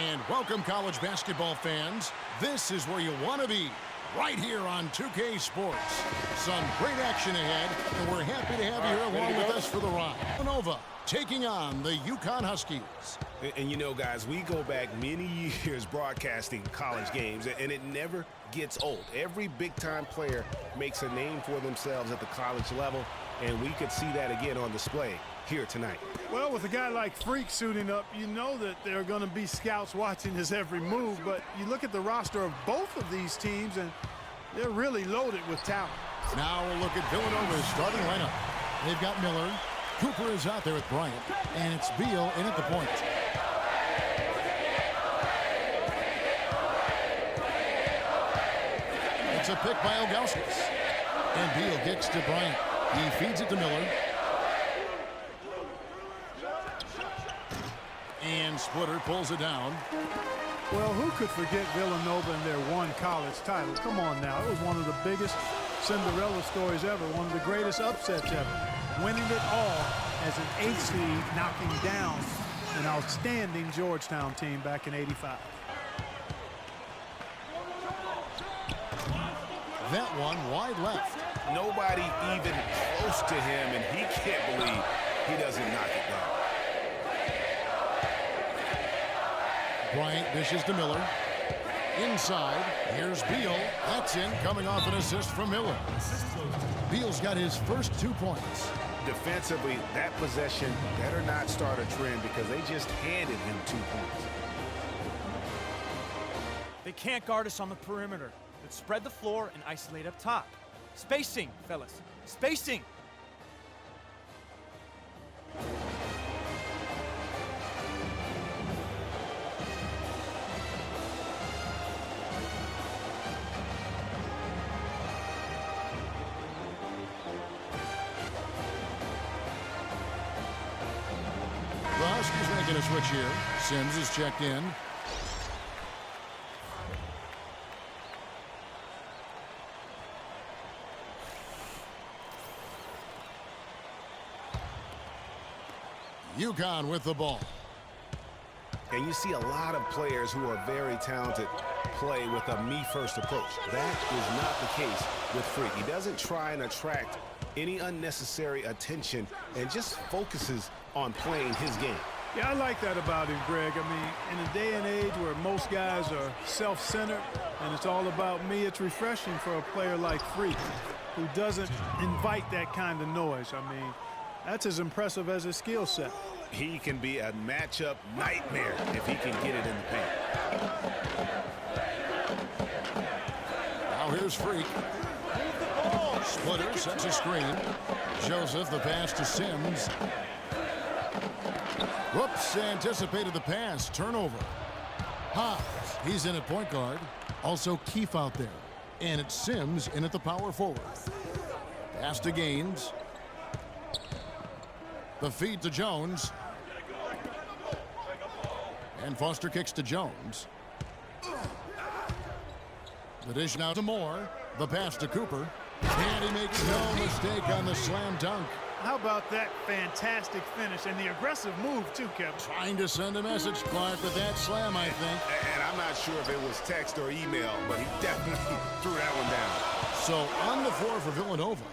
And welcome, college basketball fans. This is where you want to be, right here on 2K Sports. Some great action ahead, and we're happy to have you here along with us for the ride. Nova taking on the UConn Huskies. And you know, guys, we go back many years broadcasting college games, and it never gets old. Every big-time player makes a name for themselves at the college level, and we could see that again on display here tonight. Well, with a guy like Freak suiting up, you know that there are going to be scouts watching his every move, but you look at the roster of both of these teams, and they're really loaded with talent. Now we'll look at Villanova's starting lineup. They've got Miller. Cooper is out there with Bryant, and it's Beal in at the point. It's a pick by Ilgauskas. And Beal gets to Bryant. He feeds it to Miller. And Splitter pulls it down. Well, who could forget Villanova and their one college title? Come on now. It was one of the biggest Cinderella stories ever, one of the greatest upsets ever. Winning it all as an 8th seed, knocking down an outstanding Georgetown team back in '85. That one wide left. Nobody even close to him, and he can't believe he doesn't knock it down. Bryant dishes to Miller. Inside, here's Beal. That's in, coming off an assist from Miller. Beal's got his first 2 points. Defensively, that possession better not start a trend because they just handed him 2 points. They can't guard us on the perimeter. Let's spread the floor and isolate up top. Spacing, fellas. Spacing. The Huskies making a switch here. Sims is checked in. UConn with the ball. And you see a lot of players who are very talented play with a me-first approach. That is not the case with Freak. He doesn't try and attract any unnecessary attention and just focuses on playing his game. Yeah, I like that about him, Greg. I mean, in a day and age where most guys are self-centered and it's all about me, it's refreshing for a player like Freak who doesn't invite that kind of noise. I mean, that's as impressive as his skill set. He can be a matchup nightmare if he can get it in the paint. Now here's Freak. Splitter sets a screen. Joseph the pass to Sims. Whoops, anticipated the pass. Turnover. Hobbs, he's in at point guard. Also Keefe out there. And it's Sims in at the power forward. Pass to Gaines. The feed to Jones. And Foster kicks to Jones. The dish now to Moore. The pass to Cooper. And he makes no mistake on the slam dunk. How about that fantastic finish and the aggressive move, too, Kevin? Trying to send a message, Clark, with that slam, I think. And I'm not sure if it was text or email, but he definitely threw that one down. So on the floor for Villanova,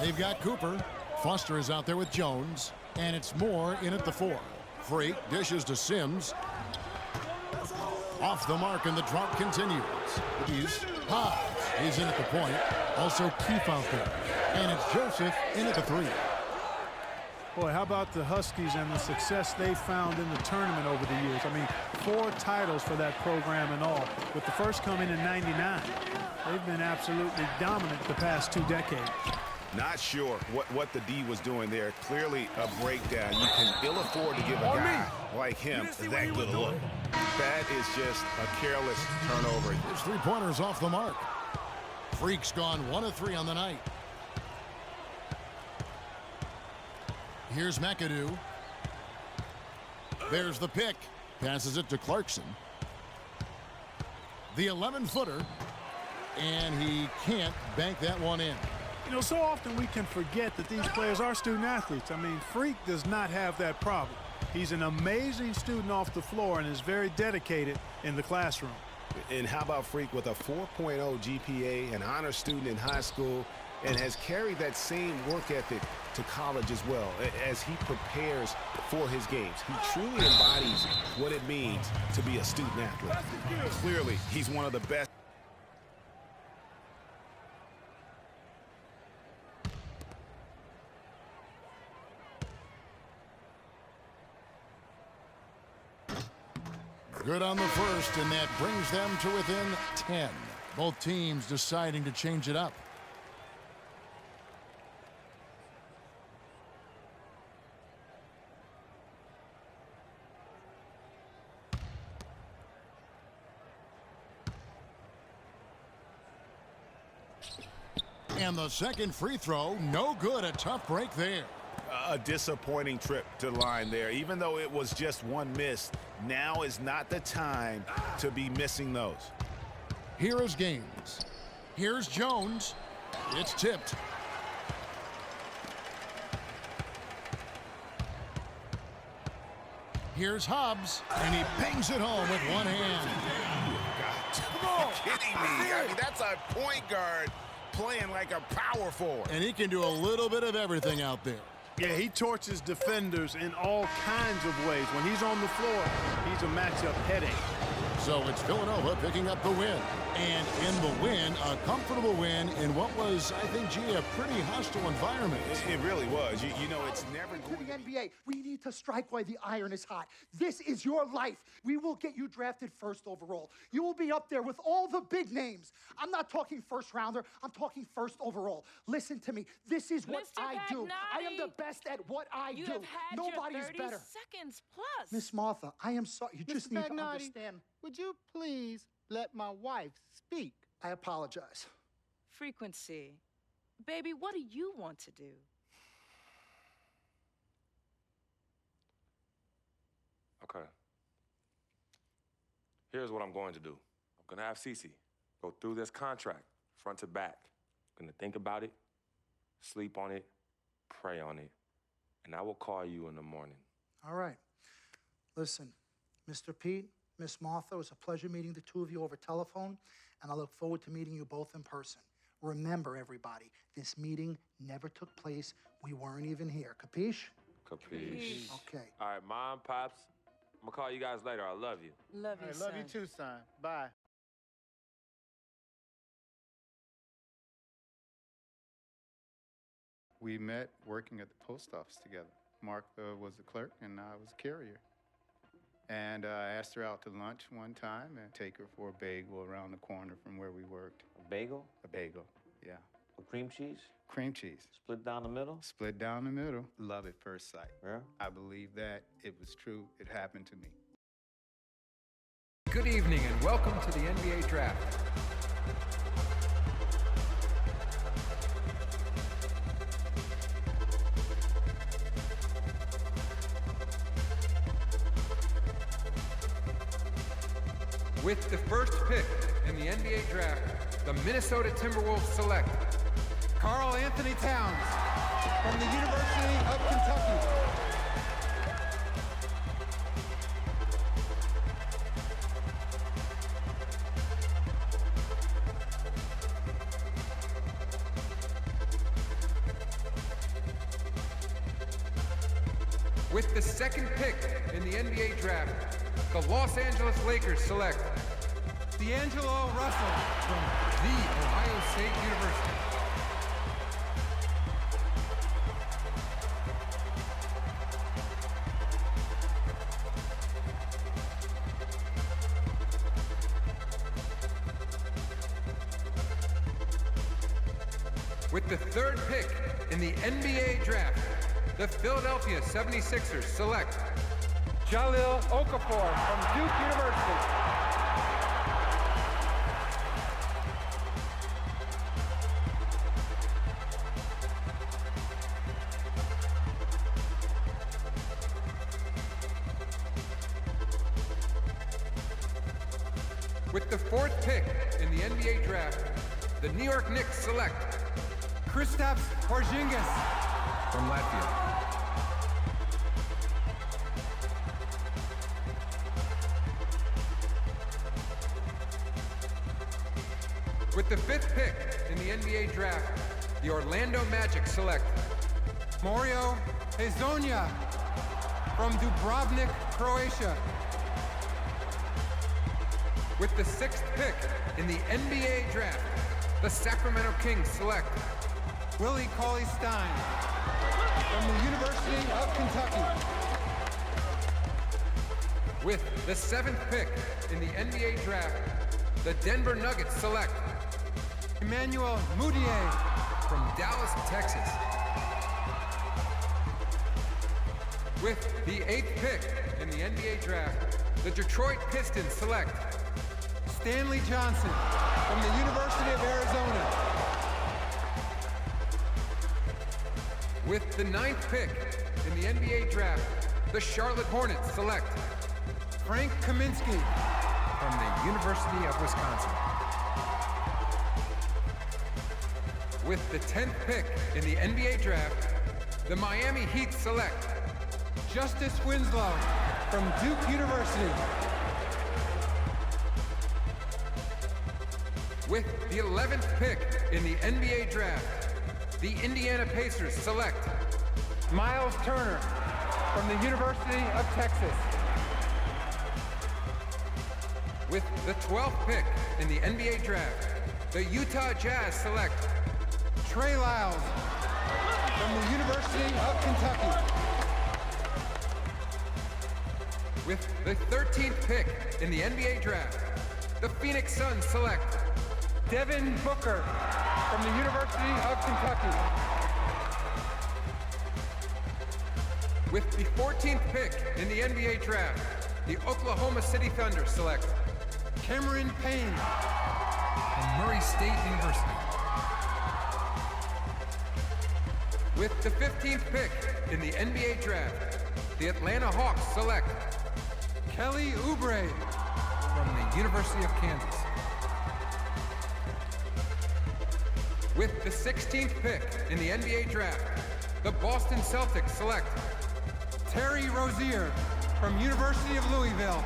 they've got Cooper. Foster is out there with Jones. And it's Moore in at the 4. Freak dishes to Sims. Off the mark, and the drop continues. He's Hobbs. He's in at the point. Also Keefe out there. And it's Joseph in at the 3. Boy, how about the Huskies and the success they found in the tournament over the years? I mean, 4 titles for that program in all, with the first coming in '99. They've been absolutely dominant the past 2 decades. Not sure what the D was doing there. Clearly a breakdown. You can ill afford to give a guy like him that good a look. That is just a careless turnover. His 3-pointers off the mark. Freak's gone 1 of 3 on the night. Here's McAdoo. There's the pick. Passes it to Clarkson. The 11-footer. And he can't bank that one in. You know, so often we can forget that these players are student athletes. I mean, Freak does not have that problem. He's an amazing student off the floor and is very dedicated in the classroom. And how about Freak with a 4.0 GPA, an honor student in high school, and has carried that same work ethic to college as well as he prepares for his games. He truly embodies what it means to be a student athlete. Clearly, he's one of the best. Good on the first, and that brings them to within 10. Both teams deciding to change it up. And the second free throw, no good. A tough break there. A disappointing trip to the line there. Even though it was just one miss, now is not the time to be missing those. Here is Gaines. Here's Jones. It's tipped. Here's Hobbs, and he bangs it home with one hand. Are you kidding me? I mean, that's a point guard playing like a power forward. And he can do a little bit of everything out there. Yeah, he torches defenders in all kinds of ways. When he's on the floor, he's a matchup headache. So it's Villanova picking up the win. And in the win, a comfortable win in what was, I think, gee, a pretty hostile environment. It really was. You know, it's never To going the to be. NBA, we need to strike while the iron is hot. This is your life. We will get you drafted first overall. You will be up there with all the big names. I'm not talking first rounder. I'm talking first overall. Listen to me. This is what Mr. I do. I am the Pagnotti, best at what I You do. have had Nobody's your 30 better. seconds plus. Miss Martha, I am sorry. You just need to Pagnotti, understand. would you please let my wife speak? I apologize. Frequency. Baby, what do you want to do? Okay. Here's what I'm going to do. I'm going to have Cece go through this contract front to back. I'm going to think about it, sleep on it, pray on it, and I will call you in the morning. All right. Listen, Mr. Pete, Miss Martha, it was a pleasure meeting the two of you over telephone, and I look forward to meeting you both in person. Remember, everybody, this meeting never took place. We weren't even here. Capiche? Capiche. Okay. All right, Mom, Pops, I'm going to call you guys later. I love you. Love you, I son. love you too, son. Bye. We met working at the post office together. Mark was the clerk, and I was a carrier. And I asked her out to lunch one time and take her for a bagel around the corner from where we worked. A bagel? A bagel, yeah. With cream cheese? Cream cheese. Split down the middle? Split down the middle. Love at first sight. Yeah. I believe that it was true. It happened to me. Good evening and welcome to the NBA Draft. With the first pick in the NBA Draft, the Minnesota Timberwolves select Karl Anthony Towns from the University of Kentucky. With the second pick in the NBA Draft, the Los Angeles Lakers select D'Angelo Russell from The Ohio State University. With the third pick in the NBA Draft, the Philadelphia 76ers select Jahlil Okafor from Duke University. With the fourth pick in the NBA Draft, the New York Knicks select Kristaps Porzingis from Latvia. With the 5th pick in the NBA draft, the Orlando Magic select Mario Hezonja from Dubrovnik, Croatia. With the 6th pick in the NBA draft, the Sacramento Kings select Willie Cauley-Stein from the University of Kentucky. With the 7th pick in the NBA draft, the Denver Nuggets select Emmanuel Mudiay from Dallas, Texas. With the 8th pick in the NBA draft, the Detroit Pistons select Stanley Johnson from the University of Arizona. With the 9th pick in the NBA draft, the Charlotte Hornets select Frank Kaminsky from the University of Wisconsin. With the 10th pick in the NBA draft, the Miami Heat select Justice Winslow from Duke University. With the 11th pick in the NBA draft, the Indiana Pacers select Miles Turner from the University of Texas. With the 12th pick in the NBA draft, the Utah Jazz select Trey Lyles from the University of Kentucky. With the 13th pick in the NBA draft, the Phoenix Suns select Devin Booker from the University of Kentucky. With the 14th pick in the NBA draft, the Oklahoma City Thunder select Cameron Payne from Murray State University. With the 15th pick in the NBA draft, the Atlanta Hawks select Kelly Oubre from the University of Kansas. With the 16th pick in the NBA draft, the Boston Celtics select Terry Rozier from University of Louisville.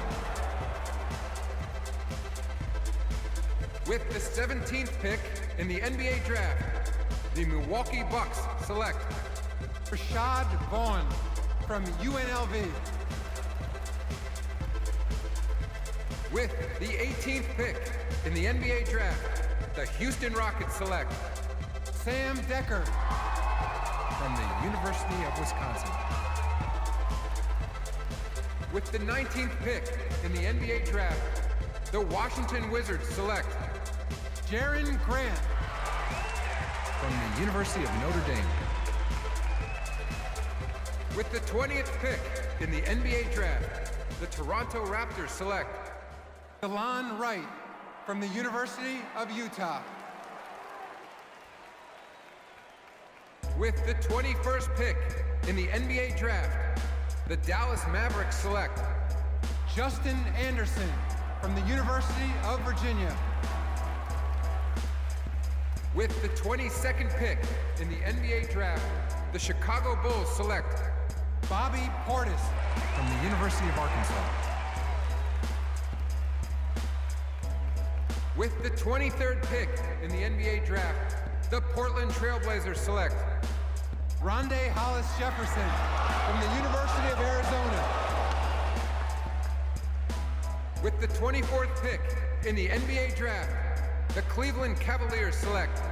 With the 17th pick in the NBA draft, the Milwaukee Bucks select Rashad Vaughn from UNLV. With the 18th pick in the NBA draft, the Houston Rockets select Sam Decker from the University of Wisconsin. With the 19th pick in the NBA draft, the Washington Wizards select Jaren Grant from the University of Notre Dame. With the 20th pick in the NBA draft, the Toronto Raptors select Delon Wright from the University of Utah. With the 21st pick in the NBA draft, the Dallas Mavericks select Justin Anderson from the University of Virginia. With the 22nd pick in the NBA draft, the Chicago Bulls select Bobby Portis from the University of Arkansas. With the 23rd pick in the NBA draft, the Portland Trailblazers select Rondé Hollis Jefferson from the University of Arizona. With the 24th pick in the NBA draft, the Cleveland Cavaliers select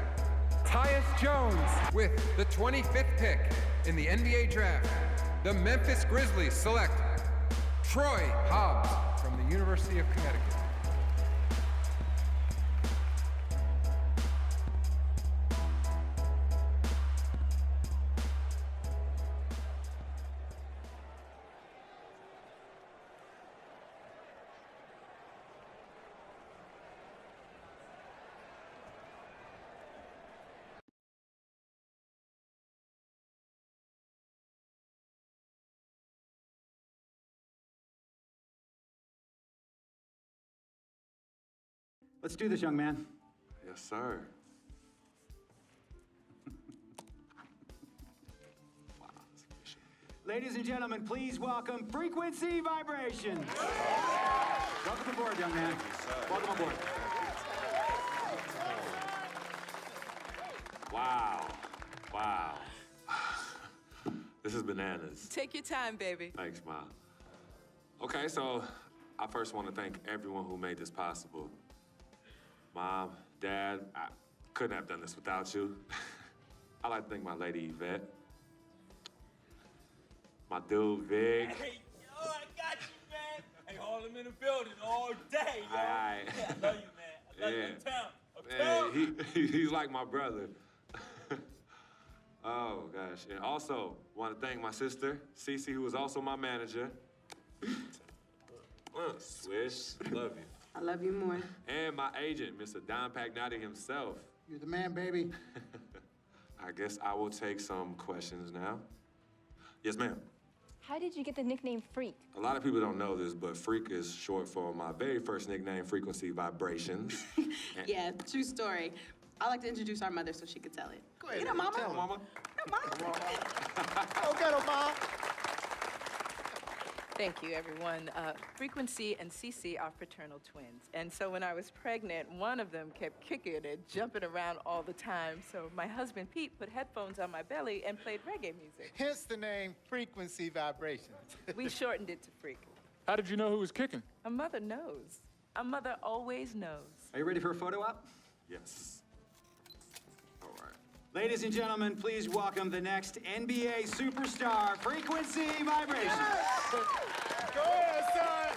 Tyus Jones. With the 25th pick in the NBA draft, the Memphis Grizzlies select Troy Hobbs from the University of Connecticut. Let's do this, young man. Yes, sir. Ladies and gentlemen, please welcome Frequency Vibrations. Welcome aboard, young man. Welcome aboard. Wow. Wow. This is bananas. Take your time, baby. Thanks, Ma. Okay, so I first want to thank everyone who made this possible. Mom, Dad, I couldn't have done this without you. I'd like to thank my lady, Yvette. My dude, Vic. Hey, yo, I got you, man. Hey, Harlem in the building all day, yo. Aye. Yeah, I love you, man. I love you. Yeah. He's like my brother. Oh, gosh. And also, want to thank my sister, Cece, who was also my manager. Swish, love you. I love you more. And my agent, Mr. Don Pagnotti himself. You're the man, baby. I guess I will take some questions now. Yes, ma'am. How did you get the nickname Freak? A lot of people don't know this, but Freak is short for my very first nickname, Frequency Vibrations. Yeah, true story. I like to introduce our mother so she could tell it. Go ahead. You know, Mama. Tell her, Mama. No, Mama. Go get him, Mom. Thank you, everyone. Frequency and Cece are fraternal twins. And so when I was pregnant, one of them kept kicking and jumping around all the time. So my husband, Pete, put headphones on my belly and played reggae music. Hence the name Frequency Vibrations. We shortened it to Freak. How did you know who was kicking? A mother knows. A mother always knows. Are you ready for a photo op? Yes. All right. Ladies and gentlemen, please welcome the next NBA superstar, Frequency Vibrations. Go ahead, son.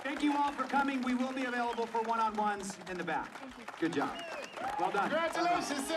Thank you all for coming. We will be available for one-on-ones in the back. Good job. Well done. Congratulations, son.